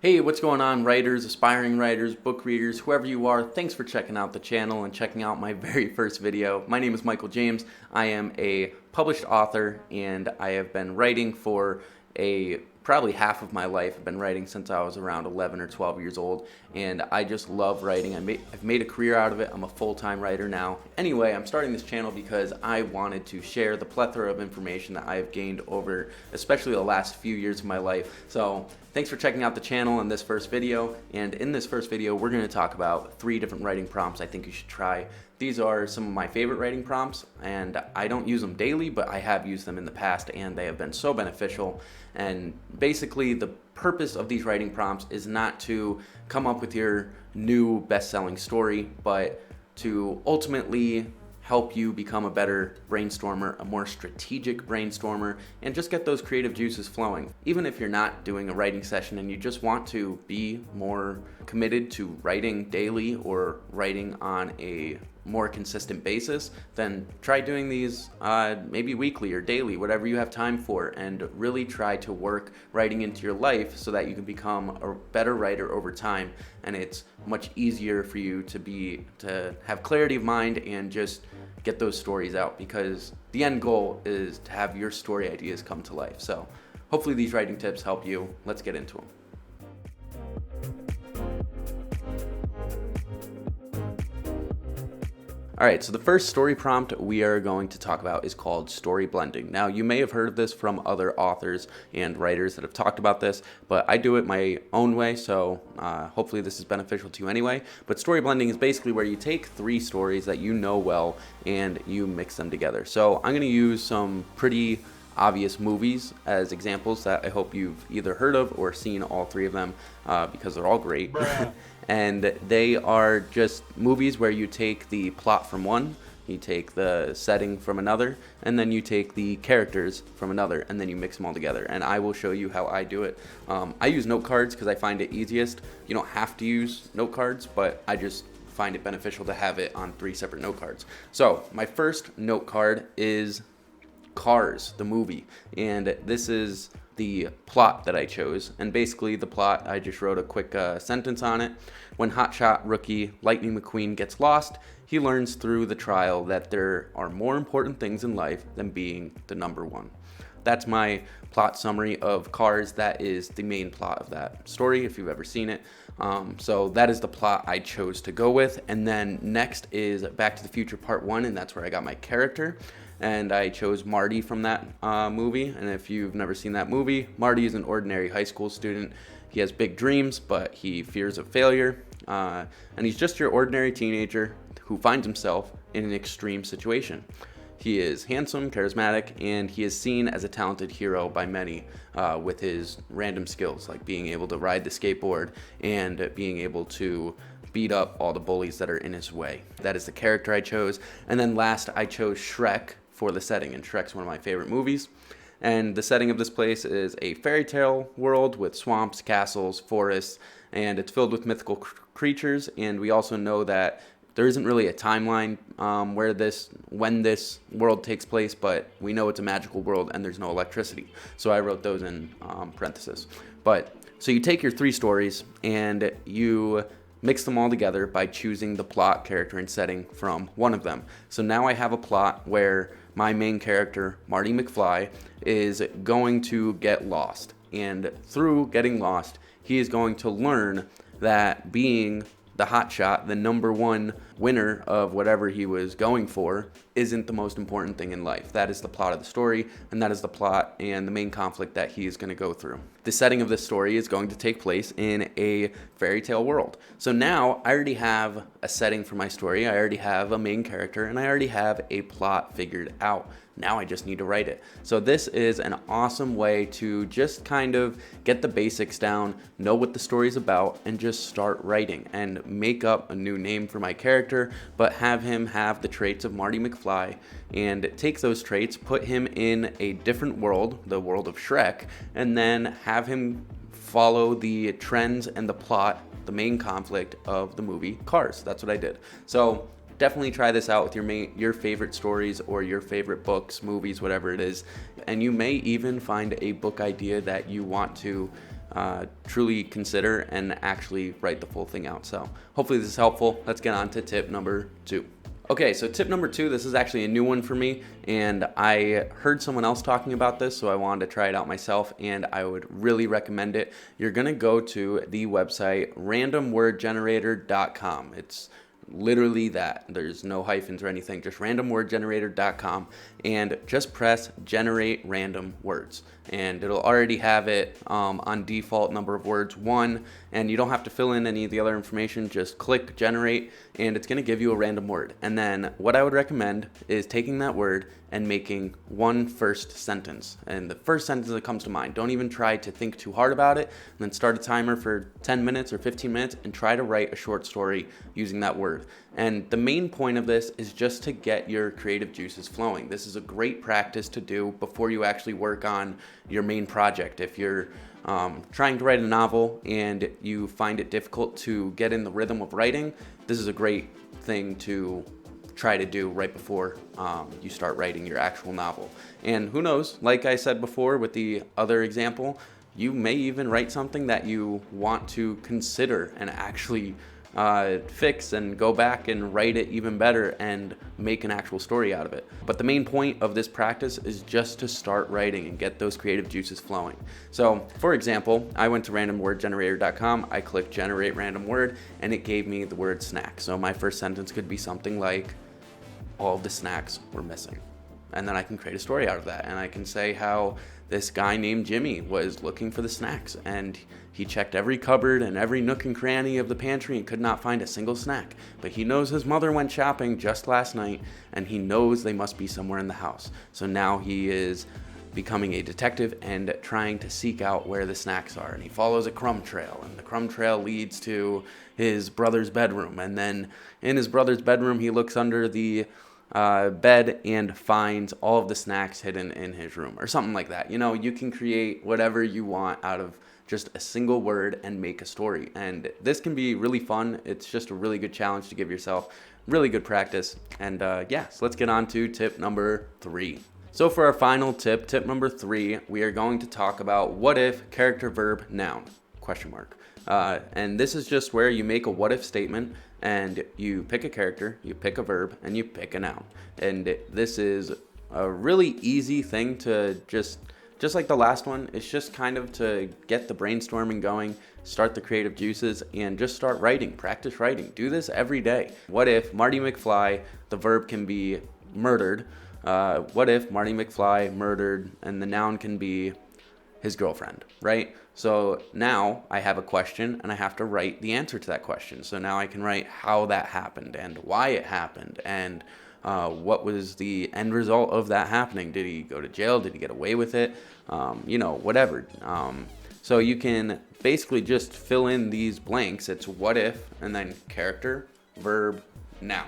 Hey, what's going on, writers, aspiring writers, book readers, whoever you are? Thanks for checking out the channel and checking out my very first video. My name is Michael James. I am a published author and I have been writing for probably half of my life. I've been writing since I was around 11 or 12 years old, and I just love writing. I've made a career out of it. I'm a full-time writer now. Anyway, I'm starting this channel because I wanted to share the plethora of information that I have gained over, especially the last few years of my life. So thanks for checking out the channel in this first video. And in this first video, we're going to talk about 3 different writing prompts I think you should try. These are some of my favorite writing prompts, and I don't use them daily, but I have used them in the past, and they have been so beneficial. And basically, the purpose of these writing prompts is not to come up with your new best-selling story, but to ultimately help you become a better brainstormer, a more strategic brainstormer, and just get those creative juices flowing. Even if you're not doing a writing session and you just want to be more committed to writing daily or writing on a more consistent basis, then try doing these maybe weekly or daily, whatever you have time for, and really try to work writing into your life so that you can become a better writer over time. And it's much easier for you to have clarity of mind and just get those stories out, because the end goal is to have your story ideas come to life. So hopefully these writing tips help you. Let's get into them. Alright, so the first story prompt we are going to talk about is called story blending. Now, you may have heard of this from other authors and writers that have talked about this, but I do it my own way, so hopefully this is beneficial to you anyway. But story blending is basically where you take 3 stories that you know well and you mix them together. So I'm going to use some pretty obvious movies as examples that I hope you've either heard of or seen all 3 of them, because they're all great. And they are just movies where you take the plot from one, you take the setting from another, and then you take the characters from another, and then you mix them all together. And I will show you how I do it. I use note cards because I find it easiest. You don't have to use note cards, but I just find it beneficial to have it on 3 separate note cards. So my first note card is Cars, the movie, and this is the plot that I chose. And basically the plot, I just wrote a quick sentence on it. When hotshot rookie Lightning McQueen gets lost, he learns through the trial that there are more important things in life than being the number one. That's my plot summary of Cars. That is the main plot of that story, if you've ever seen it. So that is the plot I chose to go with. And then next is Back to the Future Part 1, and that's where I got my character. And I chose Marty from that movie. And if you've never seen that movie, Marty is an ordinary high school student. He has big dreams, but he fears of failure. And he's just your ordinary teenager who finds himself in an extreme situation. He is handsome, charismatic, and he is seen as a talented hero by many with his random skills, like being able to ride the skateboard and being able to beat up all the bullies that are in his way. That is the character I chose. And then last, I chose Shrek for the setting, and Shrek's one of my favorite movies. And the setting of this place is a fairy tale world with swamps, castles, forests, and it's filled with mythical creatures. And we also know that there isn't really a timeline when this world takes place, but we know it's a magical world and there's no electricity. So I wrote those in parentheses. So you take your 3 stories and you mix them all together by choosing the plot, character, and setting from one of them. So now I have a plot where my main character, Marty McFly, is going to get lost. And through getting lost, he is going to learn that being the hotshot, the number 1 winner of whatever he was going for, isn't the most important thing in life. That is the plot of the story, and that is the plot and the main conflict that he is going to go through. The setting of this story is going to take place in a fairy tale world. So now I already have a setting for my story, I already have a main character, and I already have a plot figured out. Now I just need to write it. So this is an awesome way to just kind of get the basics down, know what the story's about, and just start writing and make up a new name for my character, but have him have the traits of Marty McFly, and take those traits, put him in a different world, the world of Shrek, and then have him follow the trends and the plot, the main conflict of the movie Cars. That's what I did. So definitely try this out with your favorite stories or your favorite books, movies, whatever it is. And you may even find a book idea that you want to truly consider and actually write the full thing out. So hopefully this is helpful. Let's get on to tip number 2. Okay, so tip number 2, this is actually a new one for me, and I heard someone else talking about this, so I wanted to try it out myself, and I would really recommend it. You're going to go to the website randomwordgenerator.com. It's literally that. There's no hyphens or anything, just randomwordgenerator.com, and just press generate random words, and it'll already have it on default number of words 1, and you don't have to fill in any of the other information. Just click generate and it's going to give you a random word. And then what I would recommend is taking that word and making one first sentence, and the first sentence that comes to mind. Don't even try to think too hard about it, and then start a timer for 10 minutes or 15 minutes and try to write a short story using that word. And the main point of this is just to get your creative juices flowing. This is a great practice to do before you actually work on your main project. If you're trying to write a novel and you find it difficult to get in the rhythm of writing, this is a great thing to try to do right before you start writing your actual novel. And who knows, like I said before with the other example, you may even write something that you want to consider and actually fix and go back and write it even better and make an actual story out of it. But the main point of this practice is just to start writing and get those creative juices flowing. So for example, I went to randomwordgenerator.com, I clicked generate random word, and it gave me the word snack. So my first sentence could be something like, all of the snacks were missing. And then I can create a story out of that, and I can say how this guy named Jimmy was looking for the snacks, and he checked every cupboard and every nook and cranny of the pantry and could not find a single snack. But he knows his mother went shopping just last night, and he knows they must be somewhere in the house. So now he is becoming a detective and trying to seek out where the snacks are. And he follows a crumb trail, and the crumb trail leads to his brother's bedroom. And then in his brother's bedroom, he looks under the bed and finds all of the snacks hidden in his room, or something like that. You know, you can create whatever you want out of just a single word and make a story. And this can be really fun. It's just a really good challenge to give yourself, really good practice. And yeah, so let's get on to tip number 3. So for our final tip, tip number 3, we are going to talk about what if character verb noun, question mark. And this is just where you make a what if statement and you pick a character, you pick a verb, and you pick a noun. And this is a really easy thing to just like the last one. It's just kind of to get the brainstorming going, start the creative juices, and just start writing, practice writing. Do this every day. What if Marty McFly, the verb can be murdered? What if Marty McFly murdered, and the noun can be his girlfriend, right? So now I have a question and I have to write the answer to that question. So now I can write how that happened and why it happened and what was the end result of that happening. Did he go to jail? Did he get away with it? You know, whatever. So you can basically just fill in these blanks. It's what if, and then character, verb, noun.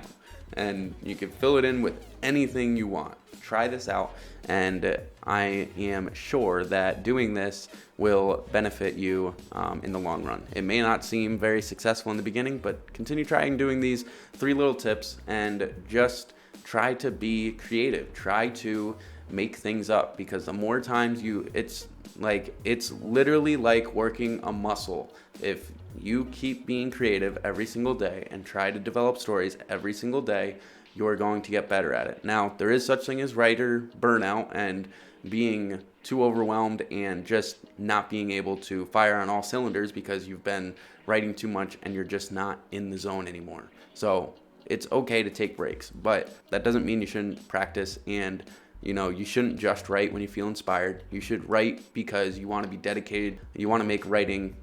And you can fill it in with anything you want. Try this out, and I am sure that doing this will benefit you in the long run. It may not seem very successful in the beginning, but continue trying doing these 3 little tips and just try to be creative. Try to make things up, because the more times it's literally like working a muscle. If you keep being creative every single day and try to develop stories every single day, you're going to get better at it. Now, there is such thing as writer burnout and being too overwhelmed and just not being able to fire on all cylinders because you've been writing too much and you're just not in the zone anymore. So it's okay to take breaks, but that doesn't mean you shouldn't practice. And you know, you shouldn't just write when you feel inspired. You should write because you want to be dedicated. You want to make writing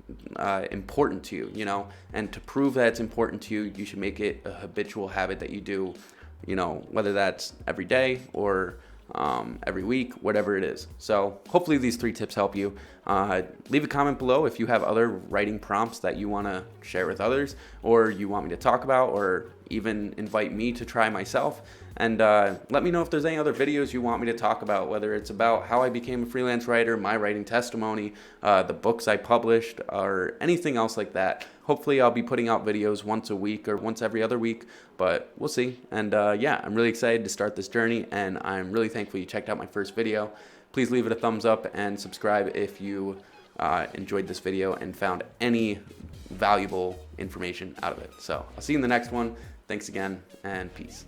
important to you, you know, and to prove that it's important to you, you should make it a habitual habit that you do, you know, whether that's every day or every week, whatever it is. So hopefully these 3 tips help you. Leave a comment below if you have other writing prompts that you want to share with others, or you want me to talk about, or even invite me to try myself. And let me know if there's any other videos you want me to talk about, whether it's about how I became a freelance writer, my writing testimony, the books I published, or anything else like that. Hopefully I'll be putting out videos once a week or once every other week, but we'll see. And yeah, I'm really excited to start this journey, and I'm really thankful you checked out my first video. Please leave it a thumbs up and subscribe if you enjoyed this video and found any valuable information out of it. So I'll see you in the next one. Thanks again, and peace.